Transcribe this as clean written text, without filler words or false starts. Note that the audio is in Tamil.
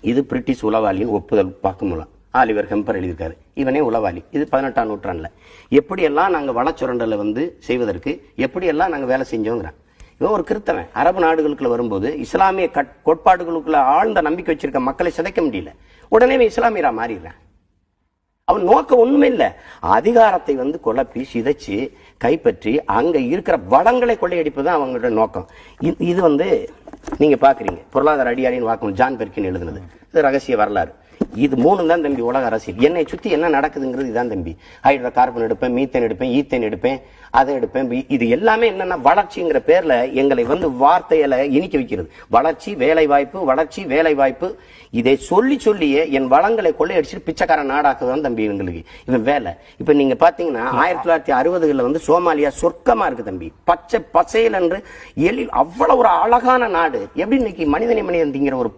இது பிரிட்டிஷ் உளவாளியின் ஒப்புதல் வாக்குமூலம். ஆலிவர் ஹெம்பர் எழுதியிருக்காரு. இவனே உளவாளி. இது 18ஆம் நூற்றாண்டுல எப்படியெல்லாம் நாங்க வளச்சுரண்டலை செய்வதற்கு எப்படியெல்லாம் நாங்க வேலை செஞ்சோங்கிறோம். இவன் ஒரு கிறித்தவன். அரபு நாடுகளுக்குள்ள வரும்போது இஸ்லாமிய கோட்பாடுகளுக்குள்ள ஆழ்ந்த நம்பிக்கை வச்சிருக்க மக்களை சிதைக்க முடியல. உடனே இஸ்லாமியரா மாறிடுறான். அவன் நோக்கம் ஒண்ணுமே இல்ல, அதிகாரத்தை குழப்பி சிதைச்சு கைப்பற்றி அங்க இருக்கிற வளங்களை கொள்ளையடிப்பதுதான் அவங்களோட நோக்கம். இது நீங்க பாக்குறீங்க பொருளாதார அடியாரின் வாக்கு ஜான் பெர்கின் எழுதுனது. இது ரகசிய வரலாறு. இது 3 தான் தம்பி உலக அரசியல். என்னை சுத்தி என்ன நடக்குதுங்கிறது இதான் தம்பி. ஹைட்ரோ கார்பன் எடுப்பேன், மீத்தேன் எடுப்பேன், ஈத்தேன் எடுப்பேன், அதை எடுப்பேன். இது எல்லாமே என்னன்னா வளர்ச்சிங்கிற பேர்ல எங்களை வார்த்தையில இனிக்க வைக்கிறது. வளர்ச்சி வேலை வாய்ப்பு, வளர்ச்சி வேலை வாய்ப்பு. இதை சொல்லி சொல்லியே என் வளங்களை கொள்ளையடிச்சு பிச்சைக்கார நாடாக்குதான் தம்பி எங்களுக்கு இவன் வேலை. இப்ப நீங்க பாத்தீங்கன்னா 1960களில் சோமாலியா சொர்க்கமா இருக்கு தம்பி. பச்சை பசையில் என்று எழில் அவ்வளவு ஒரு அழகான நாடு. எப்படி இன்னைக்கு மனிதனை திங்கிற ஒரு